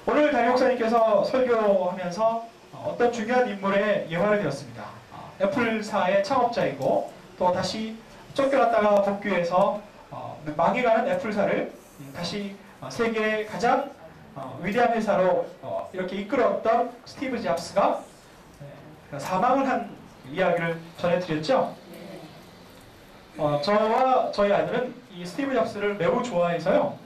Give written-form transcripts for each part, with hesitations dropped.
오늘 담임 목사님께서 설교하면서 어떤 중요한 인물의 예화를 드렸습니다. 애플사의 창업자이고 또 다시 쫓겨났다가 복귀해서 망해가는 애플사를 다시 세계의 가장 위대한 회사로 이렇게 이끌었던 스티브 잡스가 사망을 한 이야기를 전해드렸죠. 저와 저희 아들은 이 스티브 잡스를 매우 좋아해서요.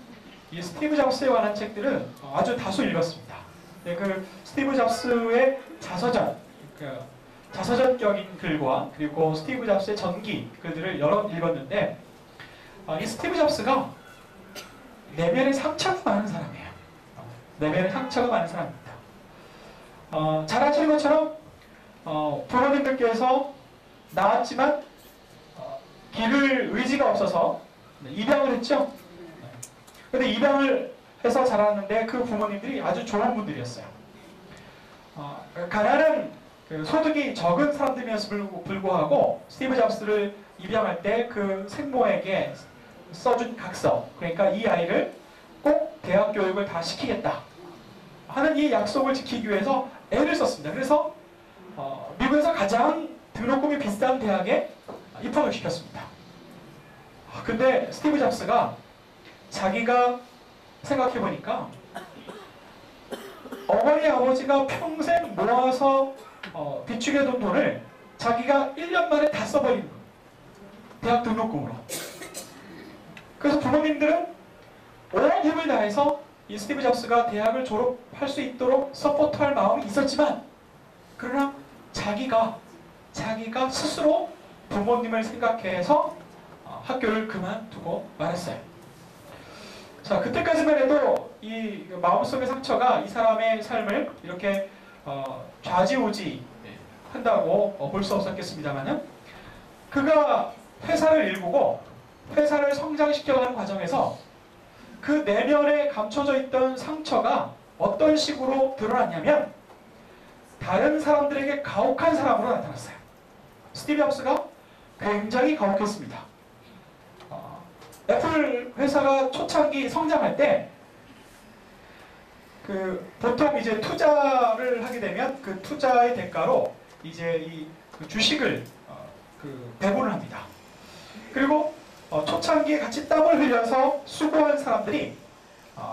이 스티브 잡스에 관한 책들은 아주 다수 읽었습니다. 네, 그 스티브 잡스의 자서전, 자서전격인 글과 그리고 스티브 잡스의 전기 글들을 여러 읽었는데 이 스티브 잡스가 내면에 상처가 많은 사람이에요. 내면에 상처가 많은 사람입니다. 잘 아시는 것처럼 부모님들께서 낳았지만 기를 의지가 없어서 입양을 했죠. 근데 입양을 해서 자랐는데 그 부모님들이 아주 좋은 분들이었어요. 가난한 소득이 적은 사람들이었음에도 불구하고 스티브 잡스를 입양할 때 그 생모에게 써준 각서, 그러니까 이 아이를 꼭 대학 교육을 다 시키겠다 하는 이 약속을 지키기 위해서 애를 썼습니다. 그래서 미국에서 가장 등록금이 비싼 대학에 입학을 시켰습니다. 근데 스티브 잡스가 자기가 생각해보니까 어머니 아버지가 평생 모아서 비축해 둔 돈을 자기가 1년 만에 다 써버린 거예요. 대학 등록금으로. 그래서 부모님들은 온 힘을 다해서 이 스티브 잡스가 대학을 졸업할 수 있도록 서포트할 마음이 있었지만 그러나 자기가 스스로 부모님을 생각해서 학교를 그만두고 말았어요. 자, 그때까지만 해도 이 마음속의 상처가 이 사람의 삶을 이렇게 좌지우지 한다고 볼 수 없었겠습니다만은 그가 회사를 일구고 회사를 성장시켜가는 과정에서 그 내면에 감춰져 있던 상처가 어떤 식으로 드러났냐면 다른 사람들에게 가혹한 사람으로 나타났어요. 스티브 잡스가 굉장히 가혹했습니다. 애플 회사가 초창기 성장할 때 보통 이제 투자를 하게 되면 그 투자의 대가로 이제 그 주식을 배분을 합니다. 그리고 초창기에 같이 땀을 흘려서 수고한 사람들이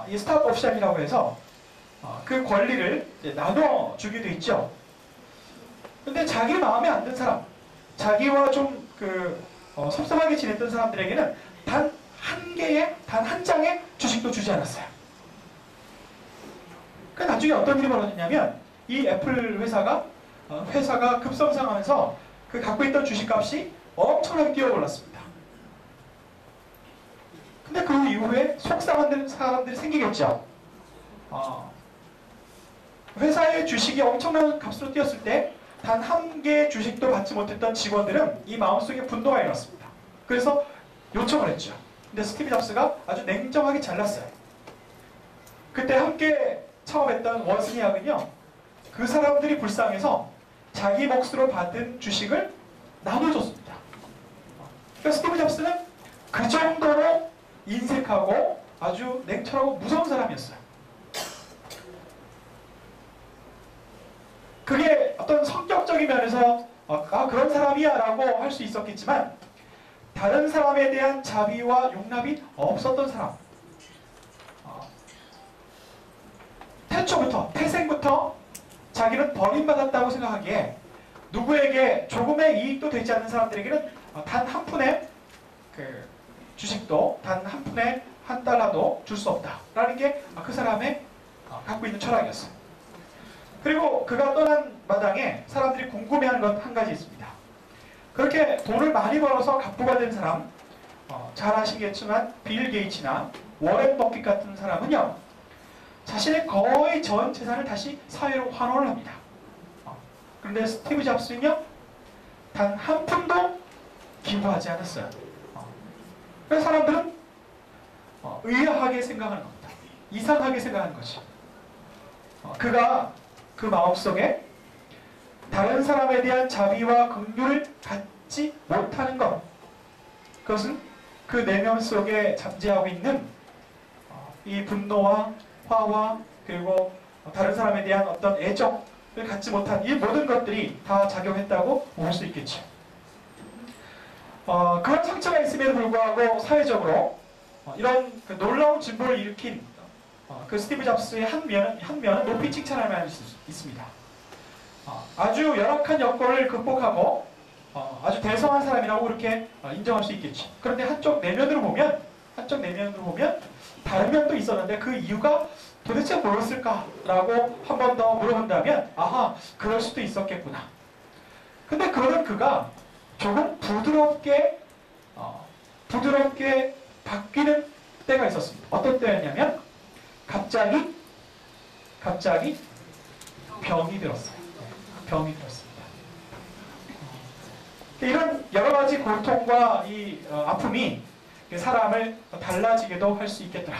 이 스탁 옵션이라고 해서 그 권리를 나눠 주기도 있죠. 근데 자기 마음에 안 든 사람, 자기와 좀 섭섭하게 지냈던 사람들에게는 단 한 장의 주식도 주지 않았어요. 그 나중에 어떤 일이 벌어졌냐면 이 애플 회사가 급성장하면서 그 갖고 있던 주식값이 엄청나게 뛰어올랐습니다. 근데 그 이후에 속상한 사람들이 생기겠죠. 회사의 주식이 엄청난 값으로 뛰었을 때 단 한 개의 주식도 받지 못했던 직원들은 이 마음속에 분노가 일어났습니다. 그래서 요청을 했죠. 근데 스티브 잡스가 아주 냉정하게 잘랐어요. 그때 함께 창업했던 원슨이 학은요, 그 사람들이 불쌍해서 자기 몫으로 받은 주식을 나눠줬습니다. 그러니까 스티브 잡스는 그 정도로 인색하고 아주 냉철하고 무서운 사람이었어요. 그게 어떤 성격적인 면에서 그런 사람이야 라고 할 수 있었겠지만 다른 사람에 대한 자비와 용납이 없었던 사람. 태생부터 자기는 버림받았다고 생각하기에 누구에게 조금의 이익도 되지 않는 사람들에게는 단 한 푼의 주식도, 단 한 푼의 한 달러도 줄 수 없다라는 게 그 사람의 갖고 있는 철학이었어요. 그리고 그가 떠난 마당에 사람들이 궁금해하는 것 한 가지 있습니다. 그렇게 돈을 많이 벌어서 갑부가 된 사람, 잘 아시겠지만 빌 게이츠나 워렌 버핏 같은 사람은요, 자신의 거의 전 재산을 다시 사회로 환원을 합니다. 그런데 스티브 잡스는요, 단 한 푼도 기부하지 않았어요. 그래서 사람들은 의아하게 생각하는 겁니다. 이상하게 생각하는 거죠. 그가 그 마음속에 다른 사람에 대한 자비와 긍휼을 갖지 못하는 것, 그것은 그 내면 속에 잠재하고 있는 이 분노와 화와 그리고 다른 사람에 대한 어떤 애정을 갖지 못한 이 모든 것들이 다 작용했다고 볼 수 있겠죠. 그런 상처가 있음에도 불구하고 사회적으로 이런 그 놀라운 진보를 일으킨 그 스티브 잡스의 한 면은 높이 칭찬할 만할 수 있습니다. 아주 열악한 여건을 극복하고 아주 대성한 사람이라고 그렇게 인정할 수 있겠죠. 그런데 한쪽 내면으로 보면 다른 면도 있었는데 그 이유가 도대체 뭐였을까라고 한 번 더 물어본다면 아하, 그럴 수도 있었겠구나. 근데 그러던 그가 조금 부드럽게 바뀌는 때가 있었습니다. 어떤 때였냐면 갑자기 병이 들었어요. 병이 들었습니다. 이런 여러 가지 고통과 이 아픔이 사람을 달라지게도 할 수 있겠더라.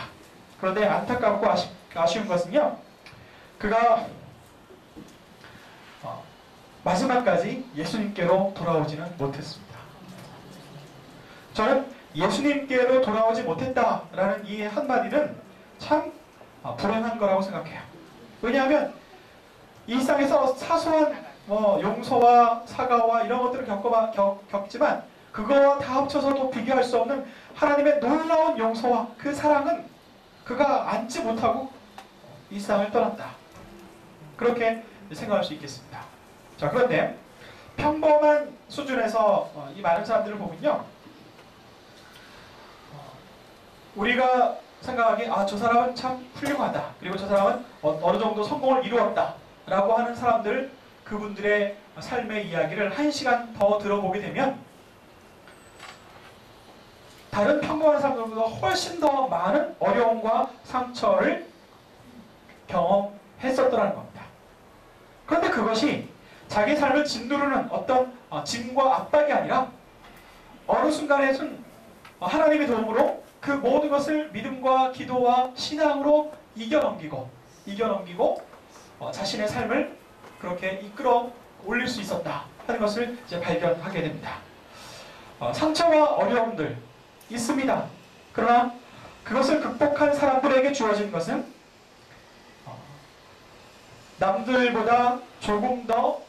그런데 안타깝고 아쉬운 것은요, 그가 마지막까지 예수님께로 돌아오지는 못했습니다. 저는 예수님께로 돌아오지 못했다라는 이 한마디는 참 불행한 거라고 생각해요. 왜냐하면 이 세상에서 사소한 용서와 사과와 이런 것들을 겪지만 그거와 다 합쳐서도 비교할 수 없는 하나님의 놀라운 용서와 그 사랑은 그가 안지 못하고 이 세상을 떠났다. 그렇게 생각할 수 있겠습니다. 자, 그런데 평범한 수준에서 이 많은 사람들을 보면요, 우리가 생각하기에 저 사람은 참 훌륭하다, 그리고 저 사람은 어느 정도 성공을 이루었다 라고 하는 사람들, 그분들의 삶의 이야기를 1시간 더 들어보게 되면 다른 평범한 사람들보다 훨씬 더 많은 어려움과 상처를 경험했었더라는 겁니다. 그런데 그것이 자기 삶을 짓누르는 어떤 짐과 압박이 아니라 어느 순간에는 하나님의 도움으로 그 모든 것을 믿음과 기도와 신앙으로 이겨넘기고 자신의 삶을 그렇게 이끌어 올릴 수 있었다 하는 것을 이제 발견하게 됩니다. 상처와 어려움들 있습니다. 그러나 그것을 극복한 사람들에게 주어진 것은 남들보다 조금 더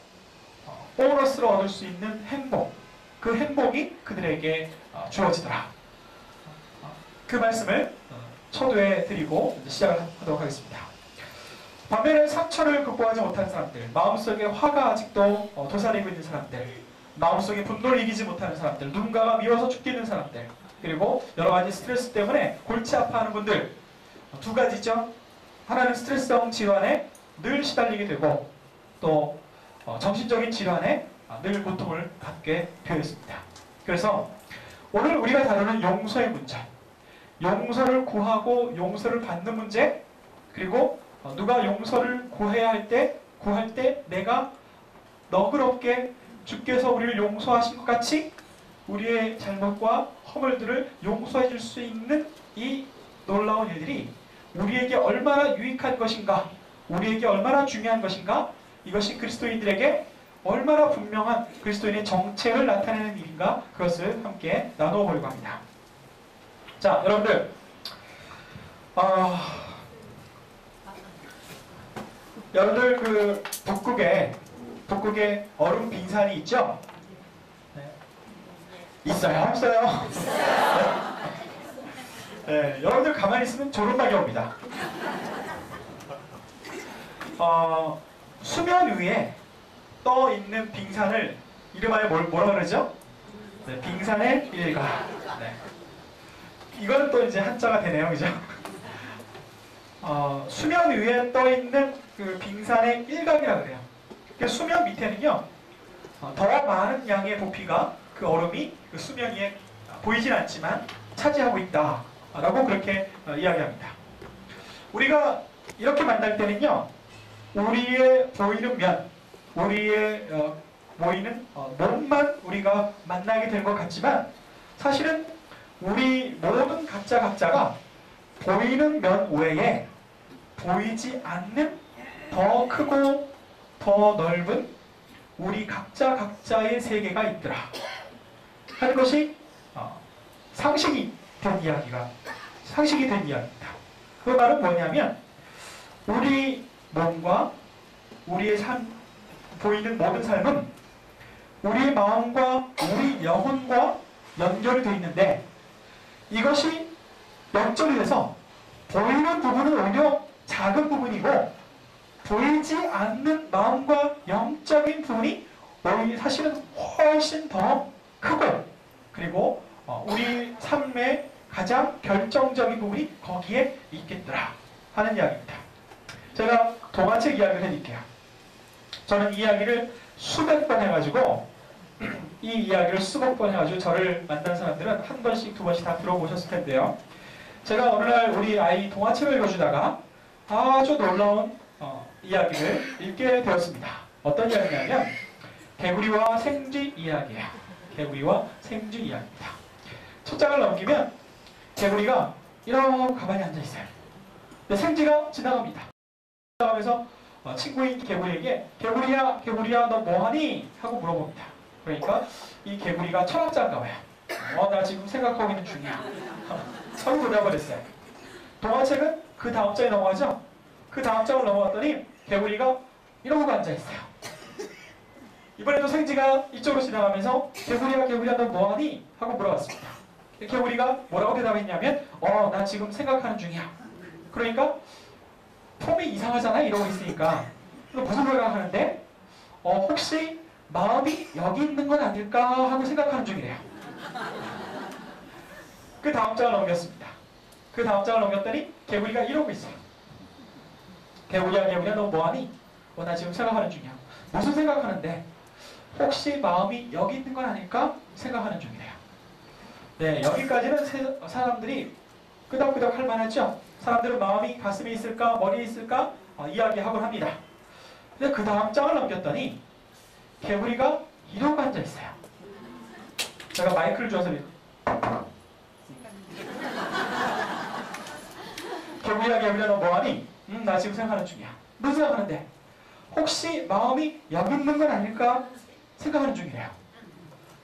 보너스로 얻을 수 있는 행복, 그 행복이 그들에게 주어지더라. 그 말씀을 초도해 드리고 시작을 하도록 하겠습니다. 반면에 상처를 극복하지 못한 사람들, 마음속에 화가 아직도 도사리고 있는 사람들, 마음속에 분노를 이기지 못하는 사람들, 누군가가 미워서 죽겠는 사람들, 그리고 여러 가지 스트레스 때문에 골치 아파하는 분들, 두 가지죠. 하나는 스트레스성 질환에 늘 시달리게 되고 또 정신적인 질환에 늘 고통을 받게 되어 있습니다. 그래서 오늘 우리가 다루는 용서의 문제, 용서를 구하고 용서를 받는 문제, 그리고 누가 용서를 구할 때 내가 너그럽게 주께서 우리를 용서하신 것 같이 우리의 잘못과 허물들을 용서해 줄 수 있는 이 놀라운 일들이 우리에게 얼마나 유익한 것인가, 우리에게 얼마나 중요한 것인가, 이것이 그리스도인들에게 얼마나 분명한 그리스도인의 정체를 나타내는 일인가, 그것을 함께 나누어 보려고 합니다. 자, 여러분들, 여러분들 그 북극에 얼음 빙산이 있죠? 네. 있어요? 없어요? 네, 여러분들 가만히 있으면 졸음박이 옵니다. 수면 위에 떠 있는 빙산을 이름하여 뭐라 그러죠? 네, 빙산의 일각. 네. 이건 또 이제 한자가 되네요, 그죠? 수면 위에 떠 있는 그 빙산의 일각이라고 그래요. 그 수면 밑에는요, 더 많은 양의 부피가 그 얼음이 그 수면 위에 보이진 않지만 차지하고 있다라고 그렇게 이야기합니다. 우리가 이렇게 만날 때는요, 우리의 보이는 면, 우리의 보이는 몸만 우리가 만나게 될 것 같지만 사실은 우리 모든 각자가 보이는 면 외에 보이지 않는 더 크고 더 넓은 우리 각자의 세계가 있더라 하는 것이 상식이 된 이야기입니다. 그 말은 뭐냐면 우리 몸과 우리의 보이는 모든 삶은 우리의 마음과 우리 영혼과 연결이 되어 있는데, 이것이 역전이 돼서 보이는 부분은 오히려 작은 부분이고 보이지 않는 마음과 영적인 부분이 사실은 훨씬 더 크고, 그리고 우리 삶의 가장 결정적인 부분이 거기에 있겠더라 하는 이야기입니다. 제가 동화책 이야기를 해드릴게요. 저는 이 이야기를 수백 번 해가지고 이 이야기를 수백 번 해가지고 저를 만난 사람들은 한 번씩 두 번씩 다 들어보셨을 텐데요. 제가 어느 날 우리 아이 동화책을 읽어주다가 아주 놀라운 이야기를 읽게 되었습니다. 어떤 이야기냐면 개구리와 생쥐 이야기예요. 개구리와 생쥐 이야기입니다. 첫 장을 넘기면 개구리가 이러고 가만히 앉아있어요. 근데 생쥐가 지나갑니다. 지나가면서 친구인 개구리에게 개구리야 개구리야 너 뭐하니? 하고 물어봅니다. 그러니까 이 개구리가 철학자인가 봐요. 나 지금 생각하고 있는 중이야. 서로 대답을 했어요. 동화책은 그 다음 장에 넘어가죠? 그 다음 장을 넘어갔더니 개구리가 이러고 앉아있어요. 이번에도 생쥐가 이쪽으로 지나가면서 개구리야 개구리야 너 뭐하니? 하고 물어봤습니다. 개구리가 뭐라고 대답했냐면 나 지금 생각하는 중이야. 그러니까 폼이 이상하잖아 이러고 있으니까 무슨 생각하는데 혹시 마음이 여기 있는 건 아닐까 하고 생각하는 중이래요. 그 다음 장을 넘겼습니다. 그 다음 장을 넘겼더니 개구리가 이러고 있어요. 개구리야 개구리야 너 뭐하니? 나 지금 생각하는 중이야. 무슨 생각하는데? 혹시 마음이 여기 있는 건 아닐까 생각하는 중이래요. 네, 여기까지는 사람들이 끄덕끄덕 할 만하죠. 사람들은 마음이 가슴에 있을까 머리에 있을까 이야기하곤 합니다. 근데 그 다음 장을 넘겼더니 개구리가 이러고 앉아있어요. 제가 마이크를 주어서 개구리야 개구리야 너 뭐하니? 나 지금 생각하는 중이야. 무슨 생각하는데? 혹시 마음이 여기 있는 건 아닐까 생각하는 중이래요.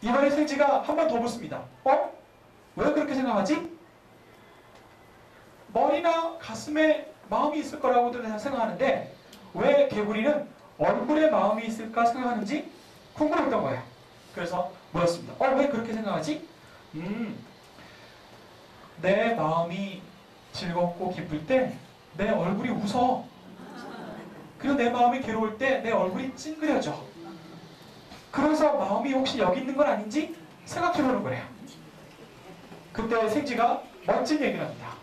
이번에 생쥐가 한 번 더 묻습니다. 왜 그렇게 생각하지? 머리나 가슴에 마음이 있을 거라고들 생각하는데 왜 개구리는 얼굴에 마음이 있을까 생각하는지 궁금했던 거예요. 그래서 물었습니다. 왜 그렇게 생각하지? 내 마음이 즐겁고 기쁠 때 내 얼굴이 웃어. 그리고 내 마음이 괴로울 때 내 얼굴이 찡그려져. 그래서 마음이 혹시 여기 있는 건 아닌지 생각해보는 거래요. 그때 생쥐가 멋진 얘기를 합니다.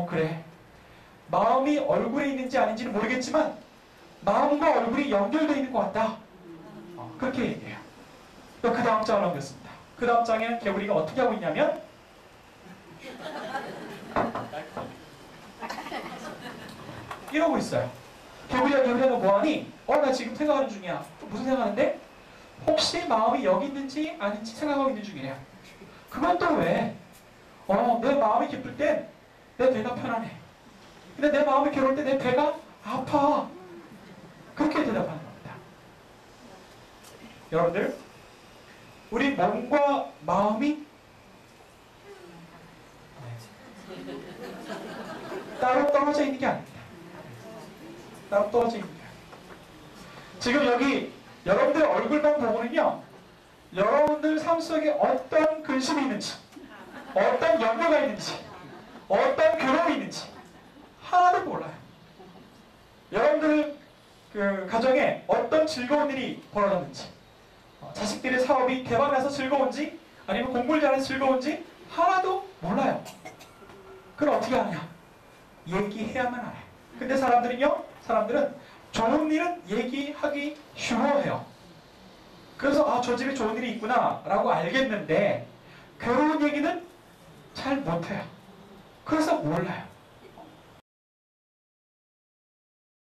그래. 마음이 얼굴에 있는지 아닌지는 모르겠지만 마음과 얼굴이 연결되어 있는 것 같다. 그렇게 얘기해요. 또 그 다음 장을 넘겼습니다. 그 다음 장에는 개구리가 어떻게 하고 있냐면 이러고 있어요. 개구리야 개구리야 너 뭐하니? 나 지금 생각하는 중이야. 무슨 생각하는데? 혹시 마음이 여기 있는지 아닌지 생각하고 있는 중이래요. 그건 또 왜? 내 마음이 기쁠 땐 내 배가 편안해. 근데 내 마음이 괴로울 때 내 배가 아파. 그렇게 대답하는 겁니다. 여러분들, 우리 몸과 마음이 따로 떨어져 있는 게 아닙니다. 따로 떨어져 있는 게 아닙니다. 지금 여기 여러분들 얼굴만 보고는요, 여러분들 삶 속에 어떤 근심이 있는지, 어떤 염려가 있는지, 어떤 괴로움이 있는지 하나도 몰라요. 여러분들 그 가정에 어떤 즐거운 일이 벌어졌는지, 자식들의 사업이 대박나서 즐거운지, 아니면 공부를 잘해서 즐거운지 하나도 몰라요. 그럼 어떻게 하느냐? 얘기해야만 알아요. 근데 사람들은 좋은 일은 얘기하기 쉬워해요. 그래서 저 집에 좋은 일이 있구나 라고 알겠는데 괴로운 얘기는 잘 못해요. 그래서 몰라요.